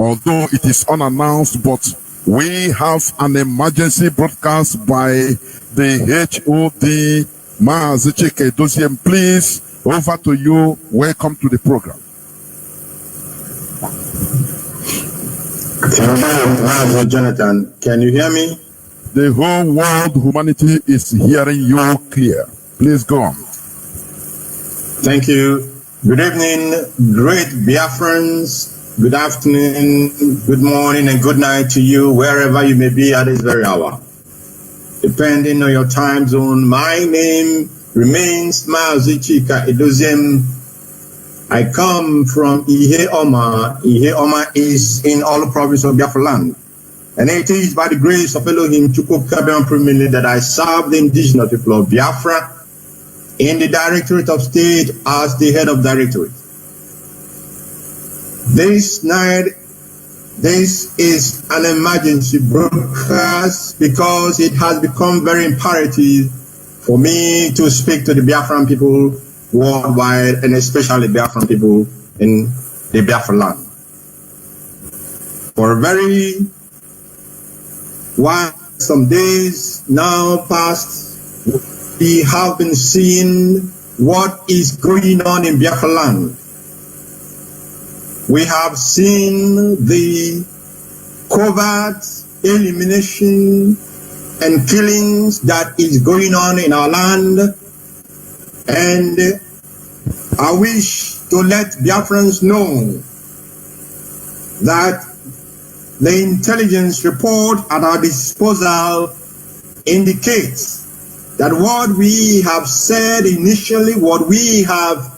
although it is unannounced, but we have an emergency broadcast by the HOD Mazi Chika Edoziem. Please, over to you. Welcome to the program. Jonathan, can you hear me? The whole world, humanity is hearing you clear. Please go on. Thank you. Good evening, great Biafrans. Good afternoon, good morning, and good night to you, wherever you may be at this very hour. Depending on your time zone, my name remains Mazi Chika Edoziem. I come from IPOB. IPOB is in all the province of Biafra land. And it is by the grace of Elohim that I serve the indigenous people of Biafra in the Directorate of State as the head of Directorate. This night, this is an emergency broadcast because it has become very imperative for me to speak to the Biafran people worldwide, and especially Biafran people in the Biafra land. For a very while, some days now past, we have been seeing what is going on in Biafra land. We have seen the covert elimination and killings that is going on in our land, and I wish to let Biafrans know that the intelligence report at our disposal indicates that what we have said initially, what we have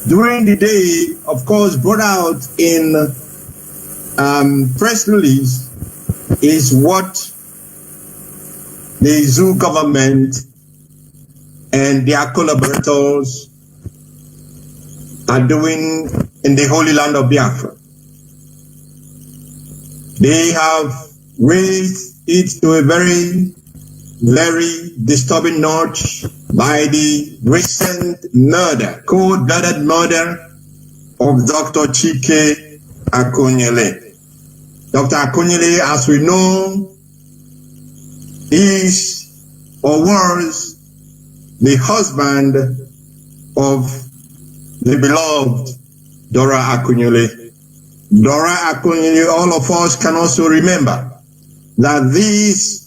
during the day, of course, brought out in press release, is what the zoo government and their collaborators are doing in the Holy Land of Biafra. They have raised it to a very, very disturbing notch by the recent murder, cold-blooded murder of Dr. Chika Edoziem. Dr. Edoziem, as we know, is or was the husband of the beloved Dora Edoziem. Dora Edoziem, all of us can also remember that this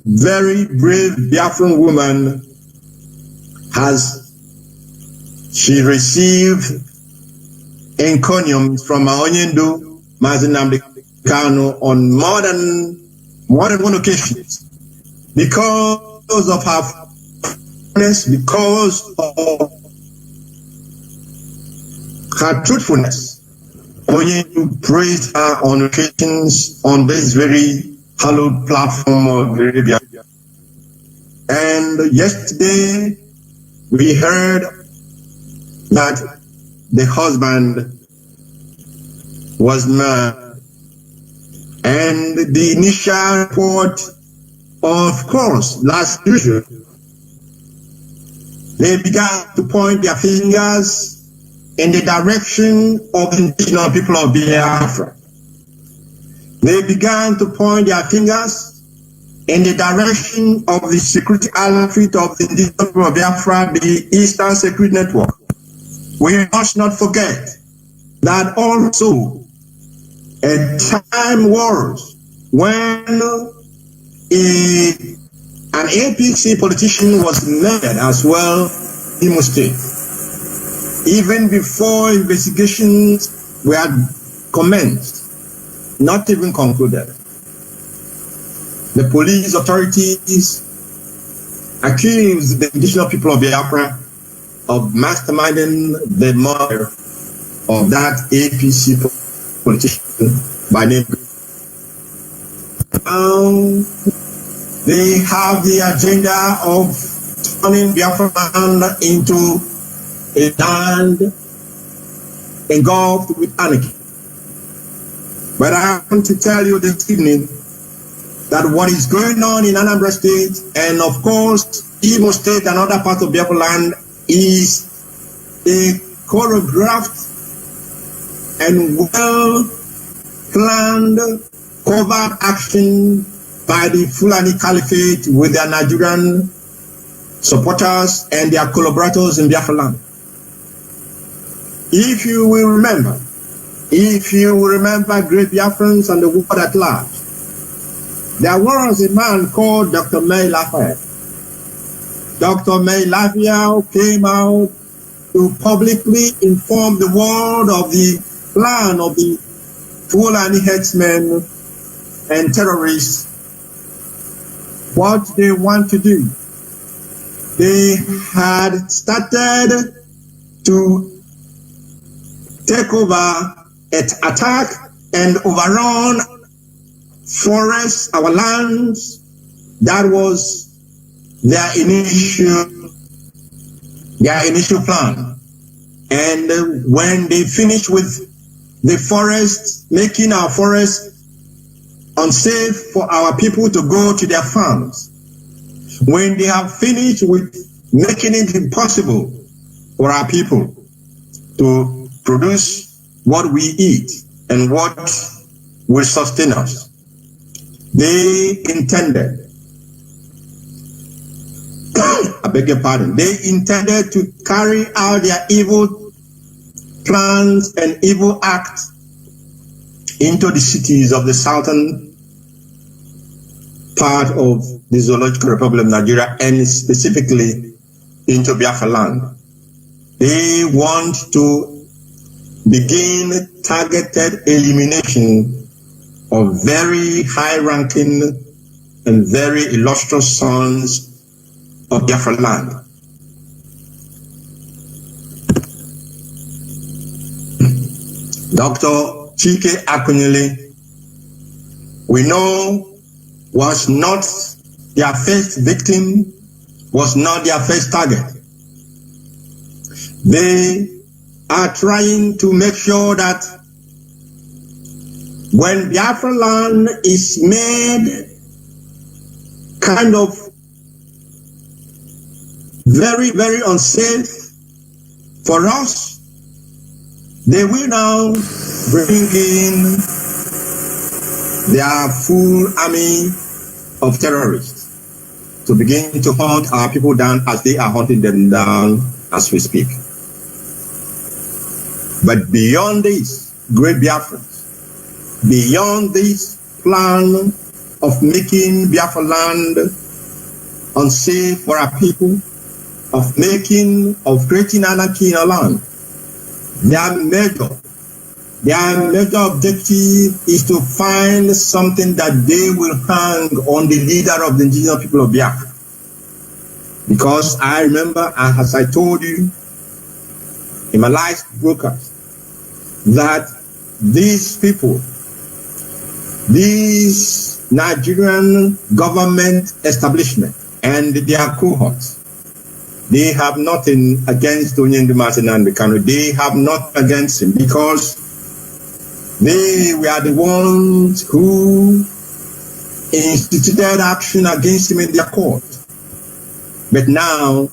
very brave Biafran woman she received encomiums from Maonyendu Mazi Kano on more than one occasion because of her faithfulness, because of her truthfulness. Maonyendu praised her on occasions on this very hallowed platform of Arabia. And yesterday we heard that the husband was murdered. And the initial report, of course, last usual, they began to point their fingers in the direction of the indigenous people of Biafra. They began to point their fingers in the direction of the security outfit of the indigenous people of Biafra, the Eastern Security Network. We must not forget that also a time was when an APC politician was murdered as well in Imo State. Even before investigations were commenced, not even concluded, the police authorities accused the indigenous people of Biafra of masterminding the murder of that APC politician by name. They have the agenda of turning Biafra land into a land engulfed with anarchy. But I want to tell you this evening that what is going on in Anambra State, and of course Imo State and other parts of Biafra land, is a choreographed and well-planned covert action by the Fulani Caliphate with their Nigerian supporters and their collaborators in Biafra land. If you will remember, great Biafrans and the world at large, there was a man called Dr. May Lafayette. Dr. May Lafayette came out to publicly inform the world of the plan of the Fulani headsmen and terrorists, what they want to do. They had started to take over, attack and overrun forests, our lands. That was their initial plan. And when they finished with the forest, making our forests unsafe for our people to go to their farms, when they have finished with making it impossible for our people to produce what we eat and what will sustain us, they intended, I beg your pardon, they intended to carry out their evil plans and evil acts into the cities of the southern part of the Zoological Republic of Nigeria, and specifically into Biafra land. They want to begin targeted elimination of very high-ranking and very illustrious sons of Biafra land. Dr. Chika Edoziem, we know, was not their first victim, was not their first target. They are trying to make sure that when Biafra land is made kind of very, very unsafe for us, they will now bring in their full army of terrorists to begin to hunt our people down as they are hunting them down as we speak. But beyond this, great Biafrans, beyond this plan of making Biafra land unsafe for our people, of creating anarchy in our land, their major objective is to find something that they will hang on the leader of the indigenous people of Biafra. Because I remember, as I told you in my last broadcast, that these people, these Nigerian government establishment and their cohorts, they have nothing against Onyendu Martin and Bekano. They have nothing against him because they were the ones who instituted action against him in their court. But now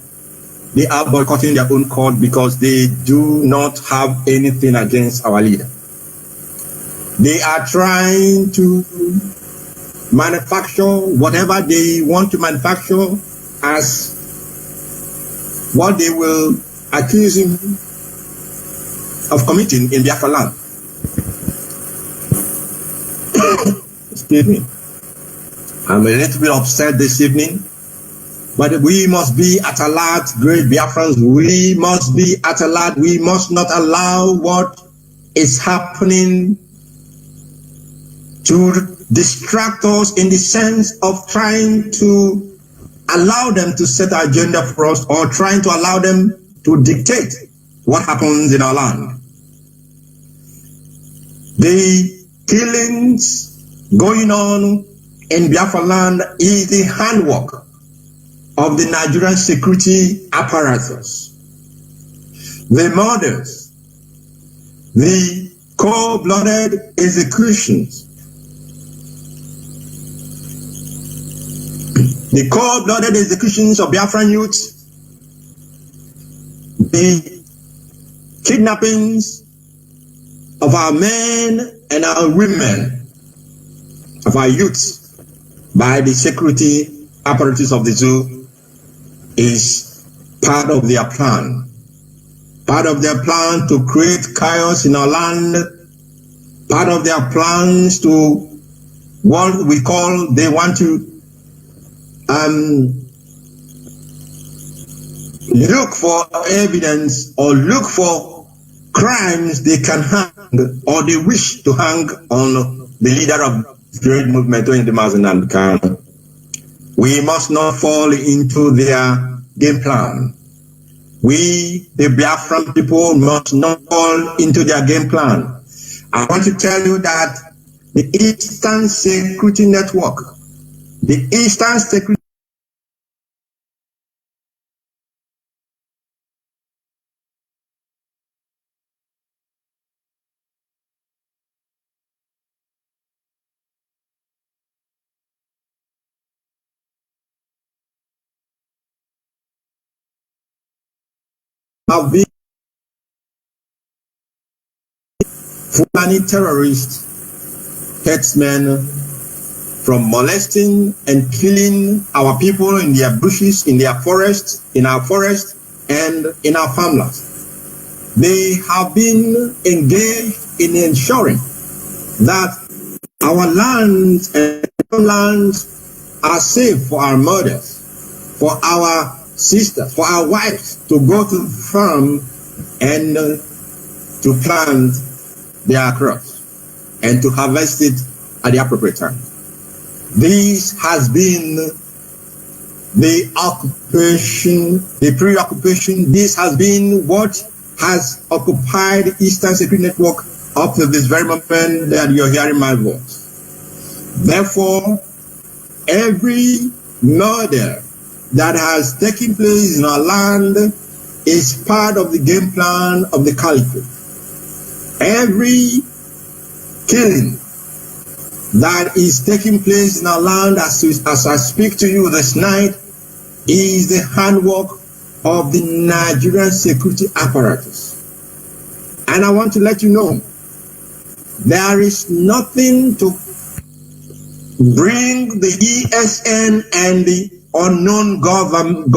they are boycotting their own court because they do not have anything against our leader. They are trying to manufacture whatever they want to manufacture as what they will accuse him of committing in Biafra land. Excuse me. I'm a little bit upset this evening, but we must be at alert, great Biafrans. We must be at alert. We must not allow what is happening to distract us in the sense of trying to allow them to set our agenda for us or trying to allow them to dictate what happens in our land. The killings going on in Biafra land is the handwork of the Nigerian security apparatus. The murders, the cold-blooded executions, the cold-blooded executions of Biafran youth, the kidnappings of our men and our women, of our youths, by the security apparatus of the zoo is part of their plan. Part of their plan to create chaos in our land, part of their plans to what we call, they want to look for evidence or look for crimes they can hang or they wish to hang on the leader of the great movement in the Mazi Chika. We must not fall into their game plan. We, the Biafran people, must not fall into their game plan. I want to tell you that the Eastern Security Network, the Eastern Security have been Fulani terrorists, herdsmen, from molesting and killing our people in their bushes, in their forests, in our forests, and in our farmlands. They have been engaged in ensuring that our lands and lands are safe for our mothers, for our sisters, for our wives to go to the farm and to plant their crops and to harvest it at the appropriate time. This has been the occupation, the preoccupation. This has been what has occupied the Eastern Security Network up to this very moment that you're hearing my voice. Therefore, every murder that has taken place in our land is part of the game plan of the Caliphate. Every killing that is taking place in our land as I speak to you this night is the handwork of the Nigerian security apparatus. And I want to let you know, there is nothing to bring the ESN and the unknown government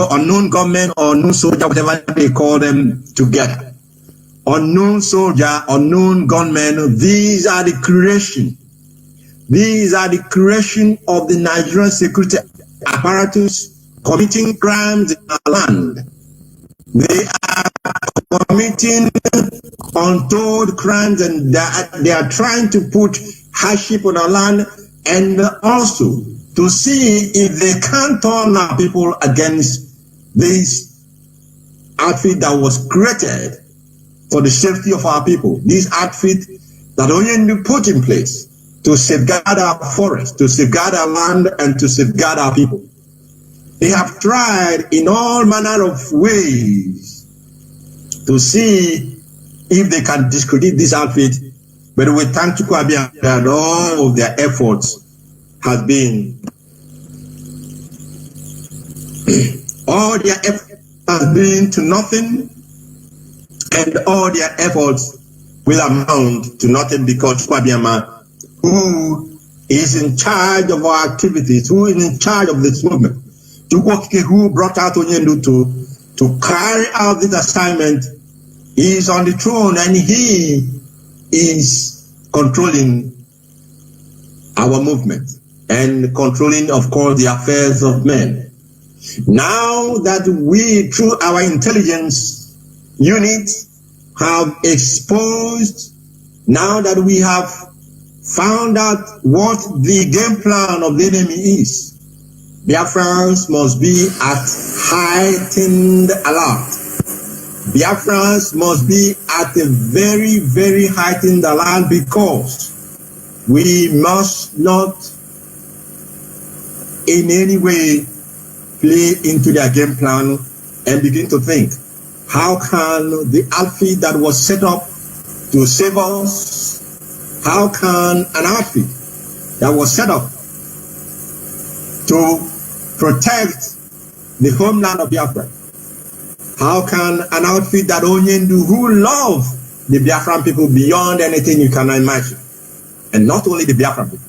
or unknown soldier, whatever they call them, together. Unknown soldier, unknown gunmen, these are the creation. These are the creation of the Nigerian security apparatus committing crimes in our land. They are committing untold crimes, and they are trying to put hardship on our land, and also to see if they can turn our people against this outfit that was created for the safety of our people. This outfit that only put in place to safeguard our forests, to safeguard our land, and to safeguard our people. They have tried in all manner of ways to see if they can discredit this outfit, but we thank Chukwabia that all of their efforts has been all their efforts has been to nothing, and all their efforts will amount to nothing, because Chukwabia, who is in charge of our activities, who is in charge of this movement, who brought out Onyendu to carry out this assignment, is on the throne, and he is controlling our movement and controlling, of course, the affairs of men. Now that we, through our intelligence unit, have exposed, now that we have found out what the game plan of the enemy is, Biafrans must be at heightened alert. Biafrans must be at a very, very heightened alert, because we must not in any way play into their game plan and begin to think, how can the outfit that was set up to save us, how can an outfit that was set up to protect the homeland of Biafra, How can an outfit that Onyendu, who love the Biafran people beyond anything you can imagine, and not only the Biafran people,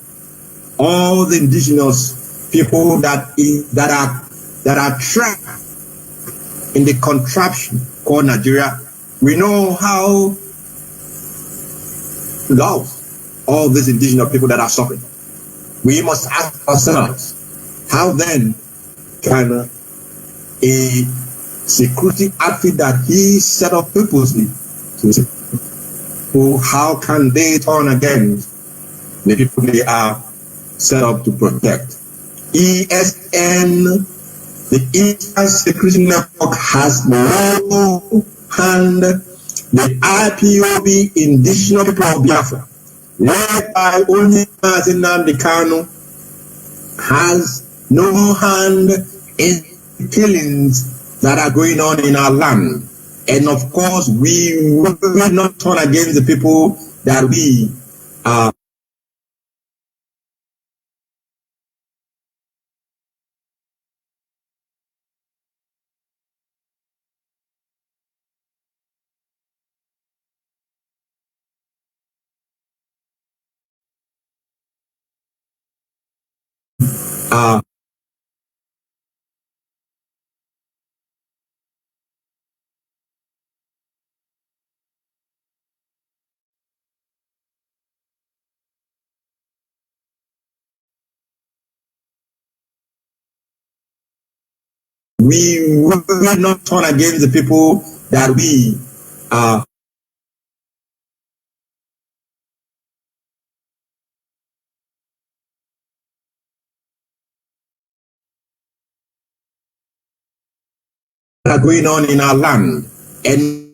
all the indigenous people that are trapped in the contraption called Nigeria, we know how love all these indigenous people that are suffering. We must ask ourselves, how then can a security outfit that he set up purposely to how can they turn against the people they are set up to protect? ESN, the Eastern Security Network, has no hand. The IPOB, Indigenous People of Biafra, led by only Mazi Chika, has no hand in killings that are going on in our land. And of course, we will not turn against the people that we are. We will not turn against the people that we are. That are going on in our land. And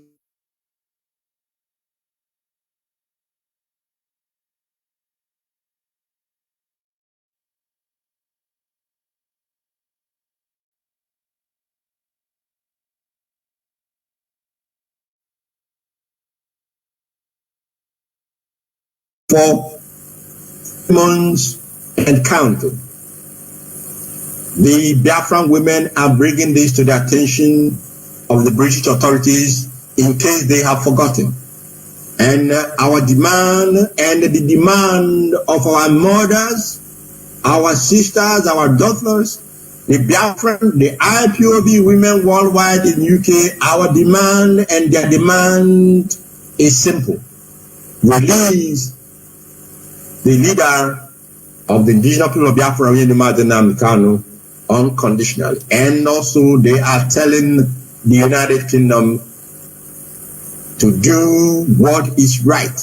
for months and counting, the Biafran women are bringing this to the attention of the British authorities in case they have forgotten. And our demand and the demand of our mothers, our sisters, our daughters, the Biafran, the IPOB women worldwide in UK, our demand and their demand is simple. Release the leader of the indigenous people of Biafra, Mazi Chika, unconditionally. And also they are telling the United Kingdom to do what is right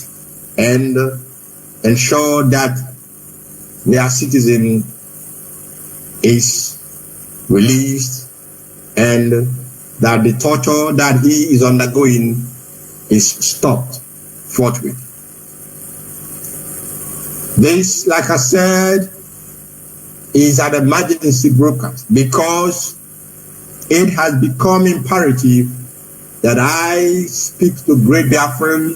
and ensure that their citizen is released and that the torture that he is undergoing is stopped forthwith. This, like I said, is an emergency broadcast because it has become imperative that I speak to great Biafran,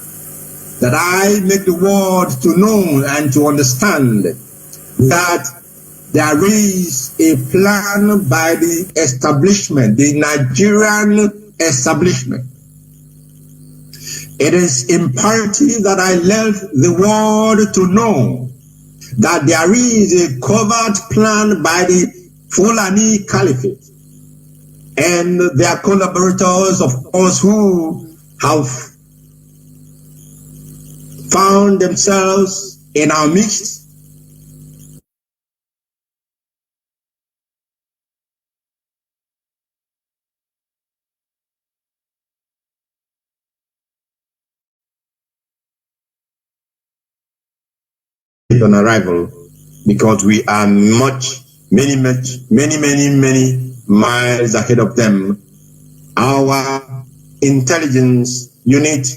that I make the world to know and to understand that there is a plan by the establishment, the Nigerian establishment. It is imperative that I let the world to know that there is a covert plan by the Fulani Caliphate and their collaborators, of course, who have found themselves in our midst. On arrival, because we are many miles ahead of them. Our intelligence unit,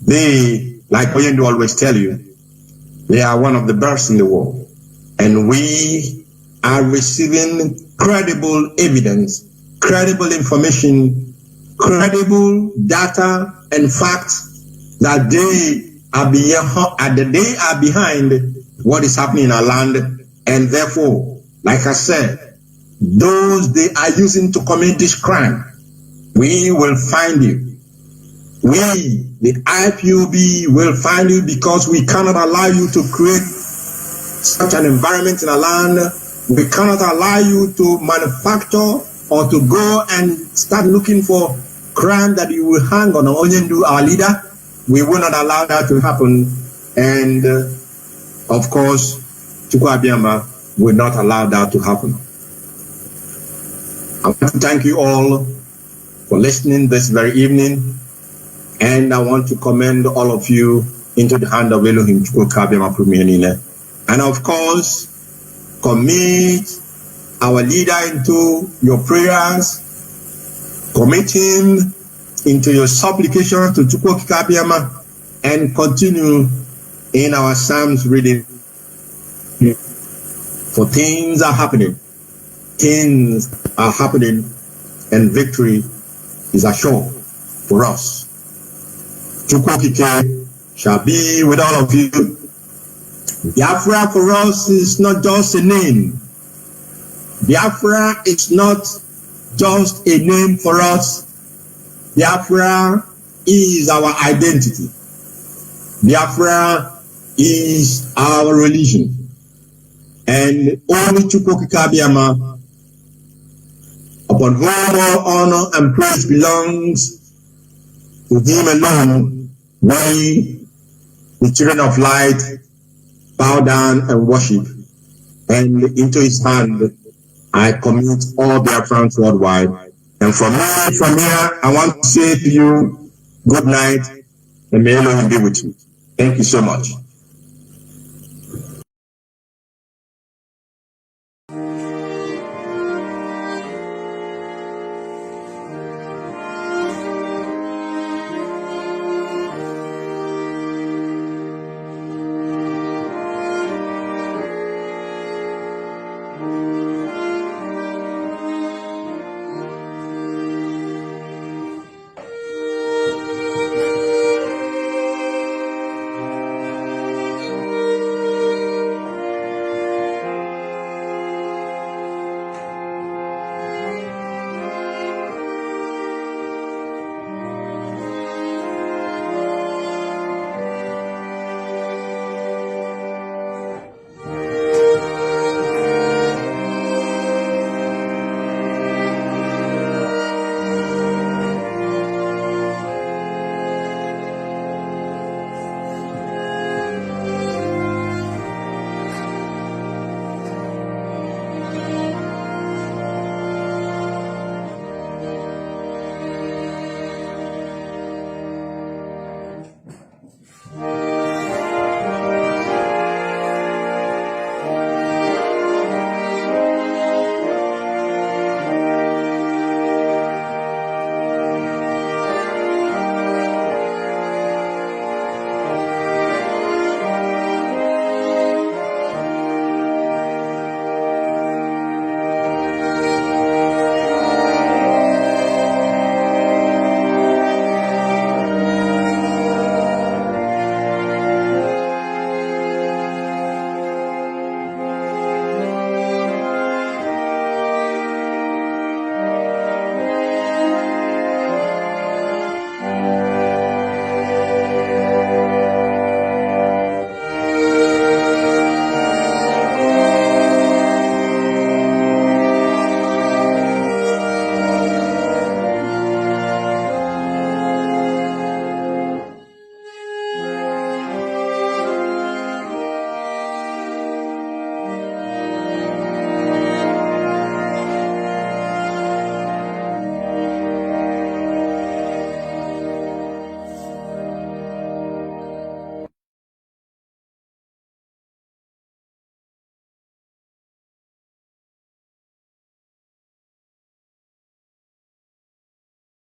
they, like Oyendo always tell you, they are one of the best in the world. And we are receiving credible evidence, credible information, credible data and facts that they are behind what is happening in our land. And therefore, like I said, those they are using to commit this crime, We will find you. We, the IPOB, will find you, because we cannot allow you to create such an environment in our land. We cannot allow you to manufacture or to go and start looking for crime that you will hang on Onyendu, our leader. We will not allow that to happen. And of course, Chukwu Abiyama will not allow that to happen. I want to thank you all for listening this very evening. And I want to commend all of you into the hand of Elohim Chukwu Abiyama Premier. And of course, commit our leader into your prayers, commit him into your supplications to Chukwu Abiyama, and continue in our Psalms reading. For things are happening. Things are happening, and victory is assured for us. Chukwu shall be with all of you. Biafra for us is not just a name. Biafra is not just a name for us. Biafra is our identity. Biafra is our religion. And only Chukwu Abiyama, upon whom all honor and praise belongs, to him alone, we, the children of light, bow down and worship. And into his hand, I commit all Biafrans worldwide. And from here, I want to say to you, good night, and may Elohim be with you. Thank you so much.